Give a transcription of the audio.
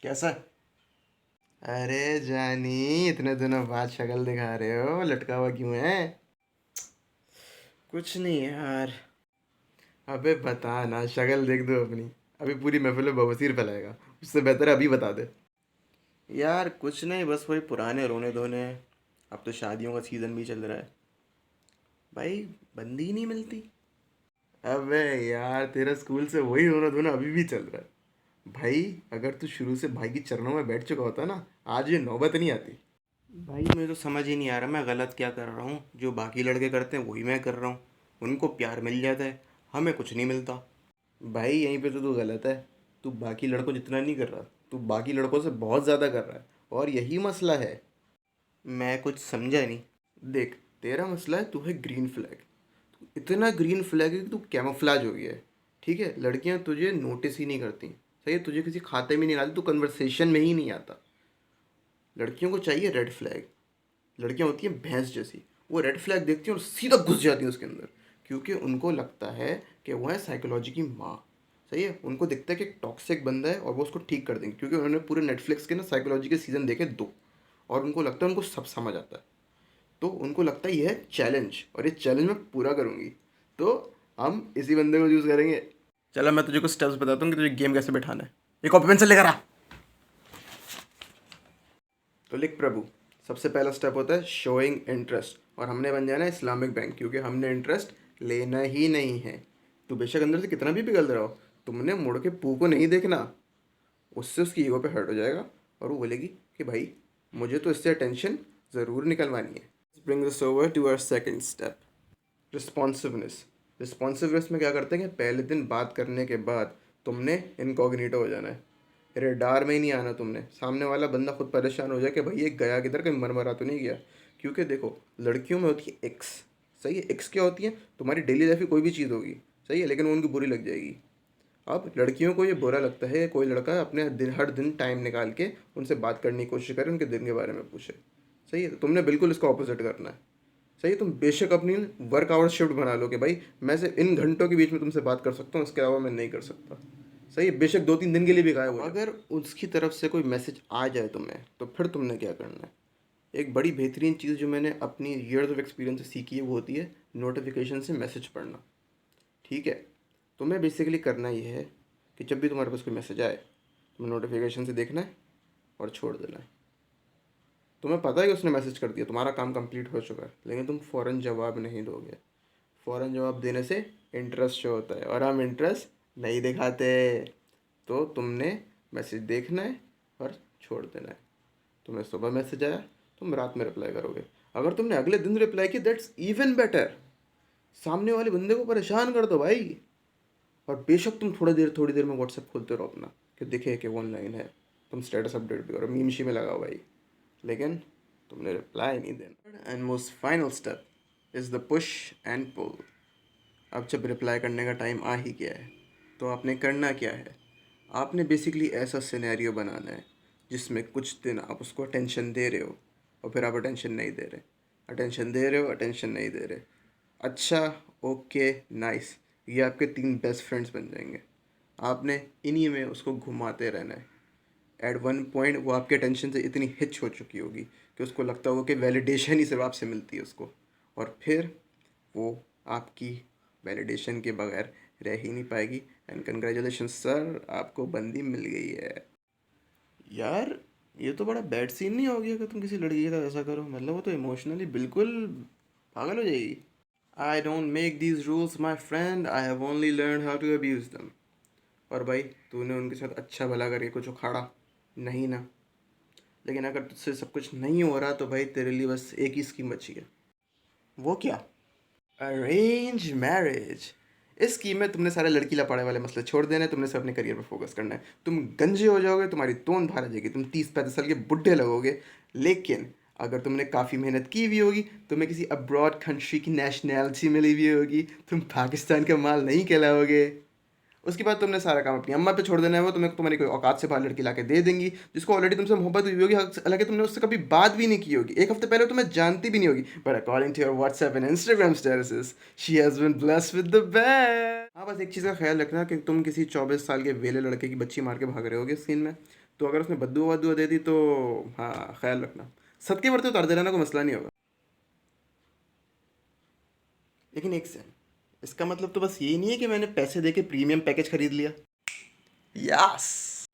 कैसा है? अरे जानी, इतने दिनों बाद शक्ल दिखा रहे हो, लटका हुआ क्यों है? कुछ नहीं यार। अबे बता ना, शक्ल देख दो अपनी। अभी पूरी महफिल में बवासीर फैलाएगा। उससे बेहतर है अभी बता दे। यार कुछ नहीं, बस वही पुराने रोने धोने हैं। अब तो शादियों का सीज़न भी चल रहा है। भाई, बंदी ही नहीं मिलती। अबे यार, तेरा स्कूल से वही रोना धोना अभी भी चल रहा है। भाई, अगर तू शुरू से भाई की चरणों में बैठ चुका होता ना, आज ये नौबत नहीं आती। भाई, मुझे तो समझ ही नहीं आ रहा मैं गलत क्या कर रहा हूँ। जो बाकी लड़के करते हैं वही मैं कर रहा हूँ। उनको प्यार मिल जाता है, हमें कुछ नहीं मिलता। भाई, यहीं पे तो तू गलत है। तू बाकी लड़कों जितना नहीं कर रहा। तू बाकी लड़कों से बहुत ज़्यादा कर रहा है। और यही मसला है। मैं कुछ समझा नहीं। देख, तेरा मसला है, तू है ग्रीन फ्लैग। इतना ग्रीन फ्लैग है कि तू कैमोफ्लेज हो गया है। ठीक है, लड़कियां तुझे नोटिस ही नहीं करती। सही है, तुझे किसी खाते में नहीं डालती, तू कन्वर्सेशन में ही नहीं आता। लड़कियों को चाहिए रेड फ्लैग। लड़कियां होती हैं भैंस जैसी। वो रेड फ्लैग देखती हैं और सीधा घुस जाती हैं उसके अंदर। क्योंकि उनको लगता है कि वो है साइकोलॉजी की माँ। सही है, उनको दिखता है कि एक टॉक्सिक बंदा है और वो उसको ठीक कर देंगे, क्योंकि उन्होंने पूरे नेटफ्लिक्स के ना साइकोलॉजी के सीज़न देखे दो। और उनको लगता है उनको सब समझ आता है। तो उनको लगता है ये है चैलेंज और ये चैलेंज मैं पूरा करूँगी। तो हम इसी बंदे को यूज़ करेंगे। चलो, मैं तुझे कुछ स्टेप्स बताता हूँ कि तुझे गेम कैसे बैठाना है। एक कॉपी पेंसिल लेकर आ। तो लिख प्रभु। सबसे पहला स्टेप होता है शोइंग इंटरेस्ट, और हमने बन जाना है इस्लामिक बैंक, क्योंकि हमने इंटरेस्ट लेना ही नहीं है। तो बेशक अंदर से कितना भी पिघल रहा हो, तुमने मुड़ के पू को नहीं देखना। उससे उसकी ईगो पे हर्ट हो जाएगा। और वो बोलेगी कि भाई, मुझे तो इससे टेंशन ज़रूर निकलवानी है। Bring this over to our second step, responsiveness. Responsiveness में क्या करते हैं कि पहले दिन बात करने के बाद तुमने इनकॉग्निटो हो जाना है। रेडार में ही नहीं आना तुमने। सामने वाला बंदा खुद परेशान हो जाए कि भाई ये गया किधर, कहीं मर मरा तो नहीं गया। क्योंकि देखो, लड़कियों में होती है एक्स। सही है, एक्स क्या होती है? तुम्हारी डेली लाइफ की कोई भी चीज़ होगी। सही है, लेकिन वो उनकी बुरी लग जाएगी। अब लड़कियों को ये बुरा लगता है कि कोई लड़का अपने दिन हर दिन टाइम निकाल के उनसे बात करने की कोशिश करे, उनके दिन के बारे में पूछे। सही है, तो तुमने बिल्कुल इसका ऑपोजिट करना है। सही है, तुम बेशक अपनी वर्क आवर शिफ्ट बना लो कि भाई, मैं सिर्फ इन घंटों के बीच में तुमसे बात कर सकता हूँ, इसके अलावा मैं नहीं कर सकता। सही है, बेशक 2-3 दिन के लिए भी गायब हो जाओ। अगर उसकी तरफ से कोई मैसेज आ जाए तुम्हें, तो फिर तुमने क्या करना है? एक बड़ी बेहतरीन चीज़ जो मैंने अपनी ईयर्स ऑफ एक्सपीरियंस से सीखी है, वो होती है नोटिफिकेशन से मैसेज पढ़ना। ठीक है, तुम्हें बेसिकली करना ये है कि जब भी तुम्हारे पास कोई मैसेज आए, तुम्हें नोटिफिकेशन से देखना है और छोड़ देना है। तुम्हें पता है कि उसने मैसेज कर दिया, तुम्हारा काम कंप्लीट हो चुका है, लेकिन तुम फ़ौरन जवाब नहीं दोगे। फ़ौरन जवाब देने से इंटरेस्ट शो होता है और हम इंटरेस्ट नहीं दिखाते। तो तुमने मैसेज देखना है और छोड़ देना है। तुम्हें सुबह मैसेज आया, तुम रात में रिप्लाई करोगे। अगर तुमने अगले दिन रिप्लाई किया, दैट्स इवन बेटर। सामने वाले बंदे को परेशान कर दो भाई। और बेशक तुम थोड़ी देर में व्हाट्सएप खोलते रहो अपना, कि दिखे कि वो ऑनलाइन है। तुम स्टेटस अपडेट भी करो, मीम शी में लगाओ भाई, लेकिन तुमने रिप्लाई नहीं देना। And most final step is the push and pull. अब जब रिप्लाई करने का टाइम आ ही गया है, तो आपने करना क्या है? आपने बेसिकली ऐसा सिनेरियो बनाना है जिसमें कुछ दिन आप उसको अटेंशन दे रहे हो और फिर आप अटेंशन नहीं दे रहे। अटेंशन दे रहे हो, अटेंशन नहीं दे रहे। अच्छा, ओके, नाइस। ये आपके 3 बेस्ट फ्रेंड्स बन जाएंगे। आपने इन्हीं में उसको घुमाते रहना है। एट वन पॉइंट वो आपके अटेंशन से इतनी हिच हो चुकी होगी कि उसको लगता होगा कि वैलिडेशन ही सिर्फ आपसे मिलती है उसको। और फिर वो आपकी वैलिडेशन के बगैर रह ही नहीं पाएगी। एंड कंग्रेचुलेशन सर, आपको बंदी मिल गई है। यार, ये तो बड़ा बैड सीन नहीं हो गया कि तुम किसी लड़की के साथ ऐसा करो? मतलब वो तो इमोशनली बिल्कुल पागल हो जाएगी। I don't make these rules my friend, I have only learn how to abuse them. और भाई, तूने उनके साथ अच्छा भला करके कुछ उखाड़ा नहीं ना? लेकिन अगर तुझसे सब कुछ नहीं हो रहा, तो भाई तेरे लिए बस एक ही स्कीम बची है। वो क्या? Arrange marriage. इस स्कीम में तुमने सारे लड़की लपाड़े वाले मसले छोड़ देने हैं, तुमने सिर्फ अपने करियर पर फोकस करना है। तुम गंजे हो जाओगे, तुम्हारी तोंद बाहर आ जाएगी, तुम 30-35 साल के बुढ़े लगोगे। लेकिन अगर तुमने काफ़ी मेहनत की भी होगी, तुम्हें किसी अब्रॉड कंट्री की नेशनैलिटी मिली भी होगी, तुम पाकिस्तान का माल नहीं कहलाओगे। उसके बाद तुमने सारा काम अपनी अम्मा पे छोड़ देना है। वो तुम्हें तुम्हारी कोई औकात से बाहर लड़की ला के दे देंगी, जिसको ऑलरेडी तुमसे मोहब्बत हुई होगी, हालांकि तुमने उससे कभी बात भी नहीं की होगी। एक हफ्ते पहले तुम्हें जानती भी नहीं होगी, but according to your WhatsApp and Instagram statuses, she has been blessed with the best. हाँ, बस एक चीज़ का ख्याल रखना कि तुम किसी 24 साल के वेले लड़के की बच्ची मार के भाग रहे होगे इस सीन में। तो अगर उसने बद्दुआ वद्दुआ दे दी तो हाँ ख्याल रखना, सदके वर्ते उतार देना, कोई मसला नहीं होगा। लेकिन एक सेकंड, इसका मतलब तो बस यही नहीं है कि मैंने पैसे दे के प्रीमियम पैकेज खरीद लिया। यस।